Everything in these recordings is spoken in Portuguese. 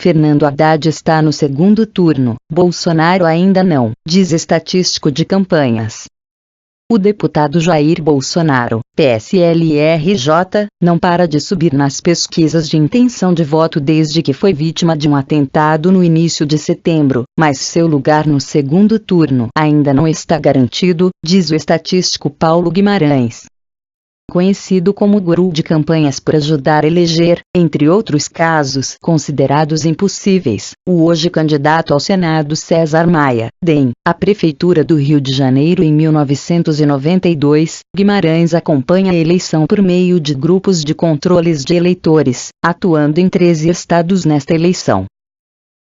Fernando Haddad está no segundo turno, Bolsonaro ainda não, diz estatístico de campanhas. O deputado Jair Bolsonaro, PSL-RJ, não para de subir nas pesquisas de intenção de voto desde que foi vítima de um atentado no início de setembro, mas seu lugar no segundo turno ainda não está garantido, diz o estatístico Paulo Guimarães. Conhecido como guru de campanhas por ajudar a eleger, entre outros casos considerados impossíveis, o hoje candidato ao Senado César Maia, DEM, à Prefeitura do Rio de Janeiro em 1992, Guimarães acompanha a eleição por meio de grupos de controles de eleitores, atuando em 13 estados nesta eleição.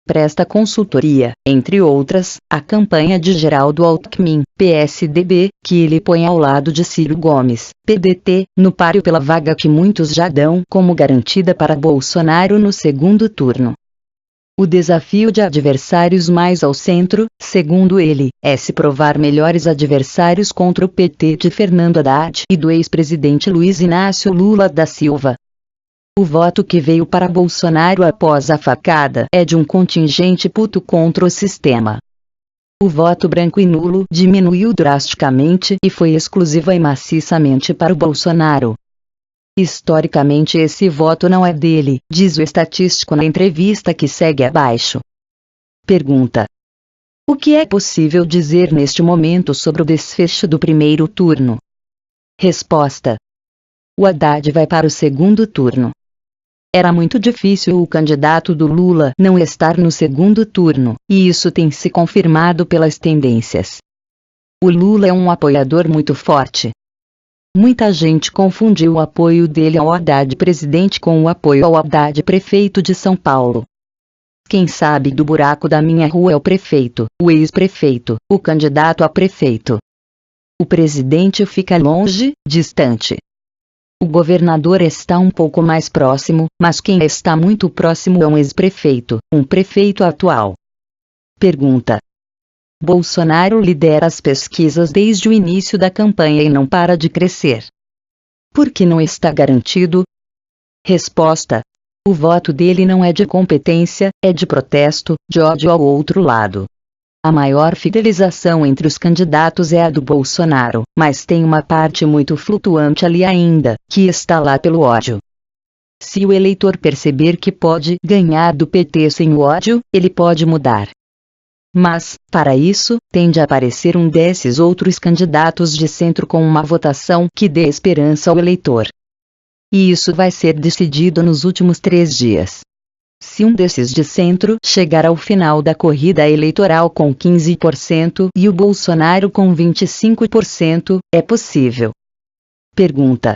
Presta consultoria, entre outras, a campanha de Geraldo Alckmin, PSDB, que ele põe ao lado de Ciro Gomes, PDT, no páreo pela vaga que muitos já dão como garantida para Bolsonaro no segundo turno. O desafio de adversários mais ao centro, segundo ele, é se provar melhores adversários contra o PT de Fernando Haddad e do ex-presidente Luiz Inácio Lula da Silva. O voto que veio para Bolsonaro após a facada é de um contingente puto contra o sistema. O voto branco e nulo diminuiu drasticamente e foi exclusiva e maciçamente para o Bolsonaro. Historicamente esse voto não é dele, diz o estatístico na entrevista que segue abaixo. Pergunta: o que é possível dizer neste momento sobre o desfecho do primeiro turno? Resposta: o Haddad vai para o segundo turno. Era muito difícil o candidato do Lula não estar no segundo turno, e isso tem se confirmado pelas tendências. O Lula é um apoiador muito forte. Muita gente confundiu o apoio dele ao Haddad presidente com o apoio ao Haddad prefeito de São Paulo. Quem sabe do buraco da minha rua é o prefeito, o ex-prefeito, o candidato a prefeito. O presidente fica longe, distante. O governador está um pouco mais próximo, mas quem está muito próximo é um ex-prefeito, um prefeito atual. Pergunta: Bolsonaro lidera as pesquisas desde o início da campanha e não para de crescer. Por que não está garantido? Resposta: o voto dele não é de competência, é de protesto, de ódio ao outro lado. A maior fidelização entre os candidatos é a do Bolsonaro, mas tem uma parte muito flutuante ali ainda, que está lá pelo ódio. Se o eleitor perceber que pode ganhar do PT sem o ódio, ele pode mudar. Mas, para isso, tem de aparecer um desses outros candidatos de centro com uma votação que dê esperança ao eleitor. E isso vai ser decidido nos últimos 3 dias. Se um desses de centro chegar ao final da corrida eleitoral com 15% e o Bolsonaro com 25%, é possível. Pergunta: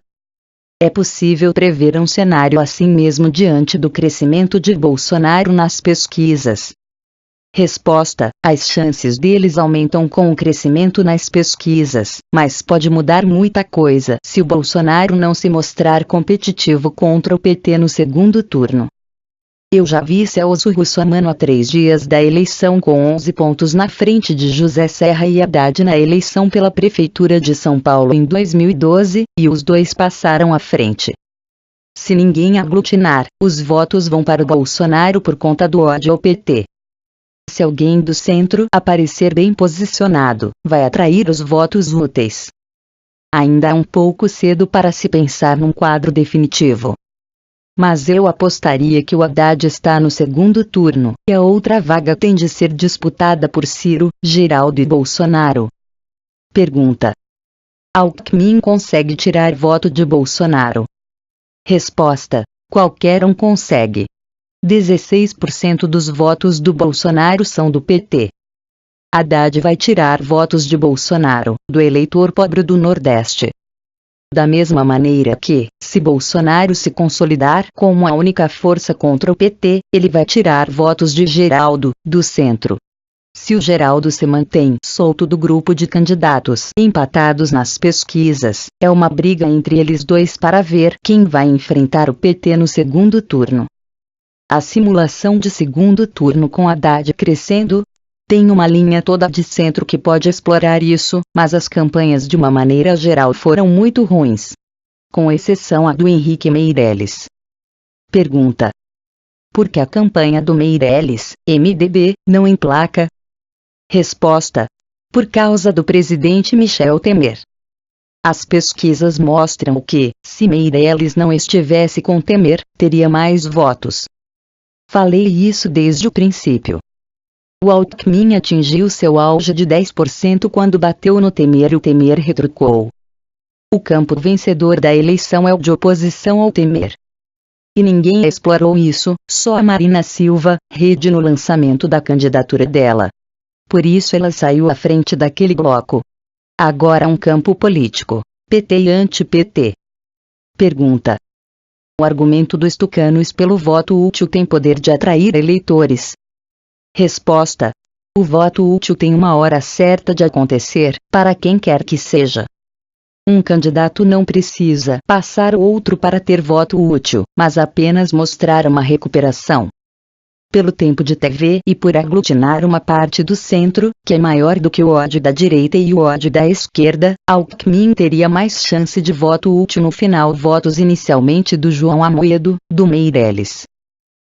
é possível prever um cenário assim mesmo diante do crescimento de Bolsonaro nas pesquisas? Resposta: as chances deles aumentam com o crescimento nas pesquisas, mas pode mudar muita coisa se o Bolsonaro não se mostrar competitivo contra o PT no segundo turno. Eu já vi Celso Russomano há 3 dias da eleição com 11 pontos na frente de José Serra e Haddad na eleição pela Prefeitura de São Paulo em 2012, e os dois passaram à frente. Se ninguém aglutinar, os votos vão para o Bolsonaro por conta do ódio ao PT. Se alguém do centro aparecer bem posicionado, vai atrair os votos úteis. Ainda é um pouco cedo para se pensar num quadro definitivo. Mas eu apostaria que o Haddad está no segundo turno, e a outra vaga tem de ser disputada por Ciro, Geraldo e Bolsonaro. Pergunta: Alckmin consegue tirar voto de Bolsonaro? Resposta: qualquer um consegue. 16% dos votos do Bolsonaro são do PT. Haddad vai tirar votos de Bolsonaro, do eleitor pobre do Nordeste. Da mesma maneira que, se Bolsonaro se consolidar como a única força contra o PT, ele vai tirar votos de Geraldo, do centro. Se o Geraldo se mantém solto do grupo de candidatos empatados nas pesquisas, é uma briga entre eles dois para ver quem vai enfrentar o PT no segundo turno. A simulação de segundo turno com Haddad crescendo tem uma linha toda de centro que pode explorar isso, mas as campanhas de uma maneira geral foram muito ruins. Com exceção a do Henrique Meirelles. Pergunta: Porque a campanha do Meirelles, MDB, não emplaca? Resposta: por causa do presidente Michel Temer. As pesquisas mostram que, se Meirelles não estivesse com Temer, teria mais votos. Falei isso desde o princípio. O Alckmin atingiu seu auge de 10% quando bateu no Temer e o Temer retrucou. O campo vencedor da eleição é o de oposição ao Temer. E ninguém explorou isso, só a Marina Silva, rede no lançamento da candidatura dela. Por isso ela saiu à frente daquele bloco. Agora um campo político, PT e anti-PT. Pergunta: o argumento dos tucanos pelo voto útil tem poder de atrair eleitores? Resposta: o voto útil tem uma hora certa de acontecer, para quem quer que seja. Um candidato não precisa passar outro para ter voto útil, mas apenas mostrar uma recuperação. Pelo tempo de TV e por aglutinar uma parte do centro, que é maior do que o ódio da direita e o ódio da esquerda, Alckmin teria mais chance de voto útil no final. Votos inicialmente do João Amoedo, do Meirelles.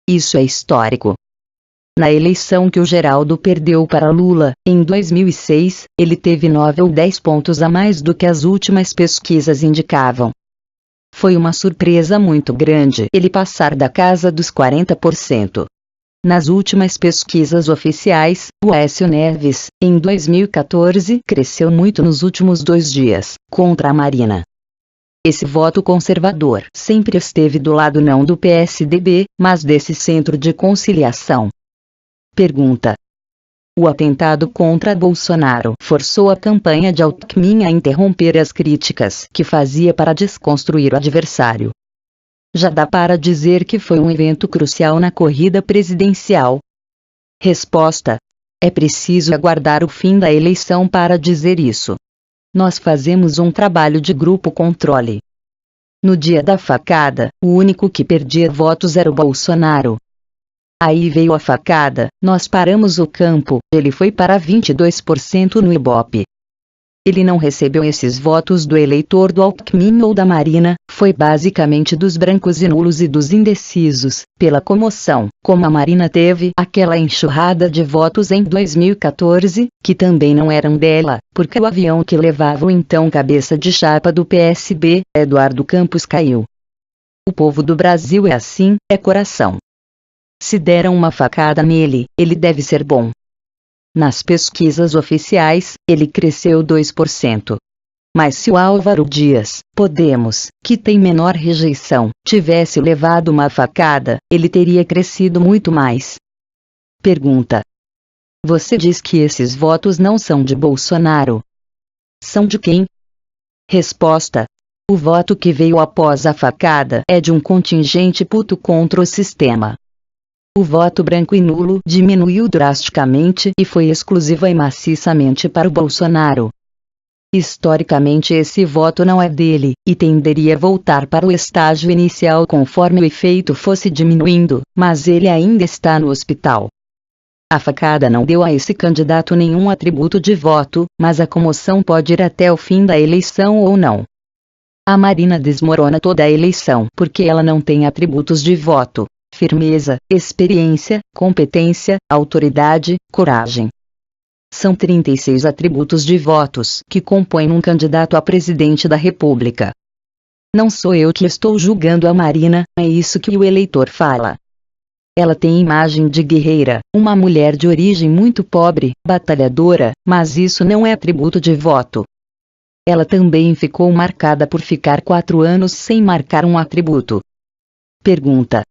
Isso é histórico. Na eleição que o Geraldo perdeu para Lula, em 2006, ele teve 9 ou 10 pontos a mais do que as últimas pesquisas indicavam. Foi uma surpresa muito grande ele passar da casa dos 40%. Nas últimas pesquisas oficiais, o Aécio Neves, em 2014, cresceu muito nos últimos 2 dias, contra a Marina. Esse voto conservador sempre esteve do lado não do PSDB, mas desse centro de conciliação. Pergunta: o atentado contra Bolsonaro forçou a campanha de Alckmin a interromper as críticas que fazia para desconstruir o adversário. Já dá para dizer que foi um evento crucial na corrida presidencial? Resposta: é preciso aguardar o fim da eleição para dizer isso. Nós fazemos um trabalho de grupo controle. No dia da facada, o único que perdia votos era o Bolsonaro. Aí veio a facada, nós paramos o campo, ele foi para 22% no Ibope. Ele não recebeu esses votos do eleitor do Alckmin ou da Marina, foi basicamente dos brancos e nulos e dos indecisos, pela comoção, como a Marina teve aquela enxurrada de votos em 2014, que também não eram dela, porque o avião que levava o então cabeça de chapa do PSB, Eduardo Campos, caiu. O povo do Brasil é assim, é coração. Se deram uma facada nele, ele deve ser bom. Nas pesquisas oficiais, ele cresceu 2%. Mas se o Álvaro Dias, Podemos, que tem menor rejeição, tivesse levado uma facada, ele teria crescido muito mais. Pergunta: você diz que esses votos não são de Bolsonaro? São de quem? Resposta: o voto que veio após a facada é de um contingente puto contra o sistema. O voto branco e nulo diminuiu drasticamente e foi exclusiva e maciçamente para o Bolsonaro. Historicamente esse voto não é dele, e tenderia a voltar para o estágio inicial conforme o efeito fosse diminuindo, mas ele ainda está no hospital. A facada não deu a esse candidato nenhum atributo de voto, mas a comoção pode ir até o fim da eleição ou não. A Marina desmorona toda a eleição porque ela não tem atributos de voto: firmeza, experiência, competência, autoridade, coragem. São 36 atributos de votos que compõem um candidato a presidente da República. Não sou eu que estou julgando a Marina, é isso que o eleitor fala. Ela tem imagem de guerreira, uma mulher de origem muito pobre, batalhadora, mas isso não é atributo de voto. Ela também ficou marcada por ficar 4 anos sem marcar um atributo. Pergunta: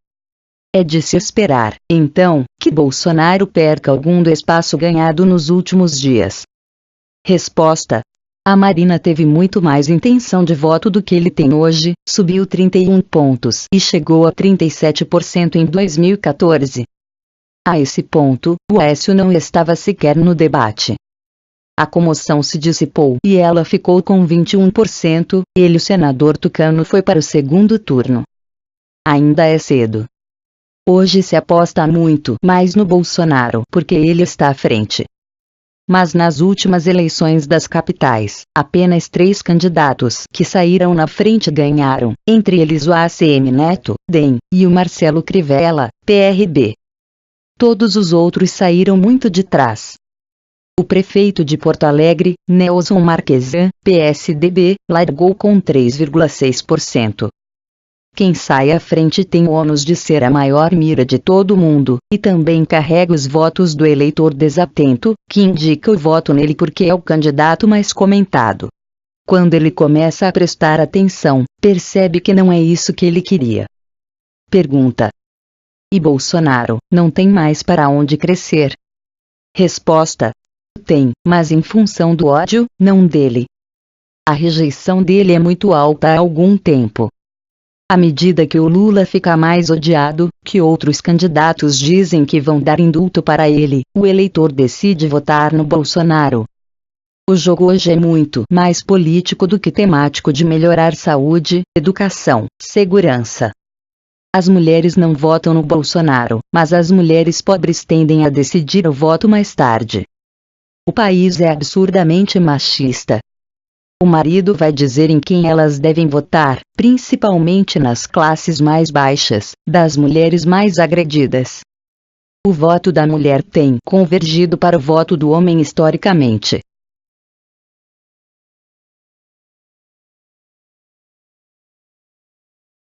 é de se esperar, então, que Bolsonaro perca algum do espaço ganhado nos últimos dias? Resposta: a Marina teve muito mais intenção de voto do que ele tem hoje, subiu 31 pontos e chegou a 37% em 2014. A esse ponto, o Aécio não estava sequer no debate. A comoção se dissipou e ela ficou com 21%, ele, o senador tucano, foi para o segundo turno. Ainda é cedo. Hoje se aposta muito mais no Bolsonaro porque ele está à frente. Mas nas últimas eleições das capitais, apenas 3 candidatos que saíram na frente ganharam, entre eles o ACM Neto, DEM, e o Marcelo Crivella, PRB. Todos os outros saíram muito de trás. O prefeito de Porto Alegre, Nelson Marquesan, PSDB, largou com 3,6%. Quem sai à frente tem o ônus de ser a maior mira de todo mundo, e também carrega os votos do eleitor desatento, que indica o voto nele porque é o candidato mais comentado. Quando ele começa a prestar atenção, percebe que não é isso que ele queria. Pergunta: e Bolsonaro, não tem mais para onde crescer? Resposta: tem, mas em função do ódio, não dele. A rejeição dele é muito alta há algum tempo. À medida que o Lula fica mais odiado, que outros candidatos dizem que vão dar indulto para ele, o eleitor decide votar no Bolsonaro. O jogo hoje é muito mais político do que temático de melhorar saúde, educação, segurança. As mulheres não votam no Bolsonaro, mas as mulheres pobres tendem a decidir o voto mais tarde. O país é absurdamente machista. O marido vai dizer em quem elas devem votar, principalmente nas classes mais baixas, das mulheres mais agredidas. O voto da mulher tem convergido para o voto do homem historicamente.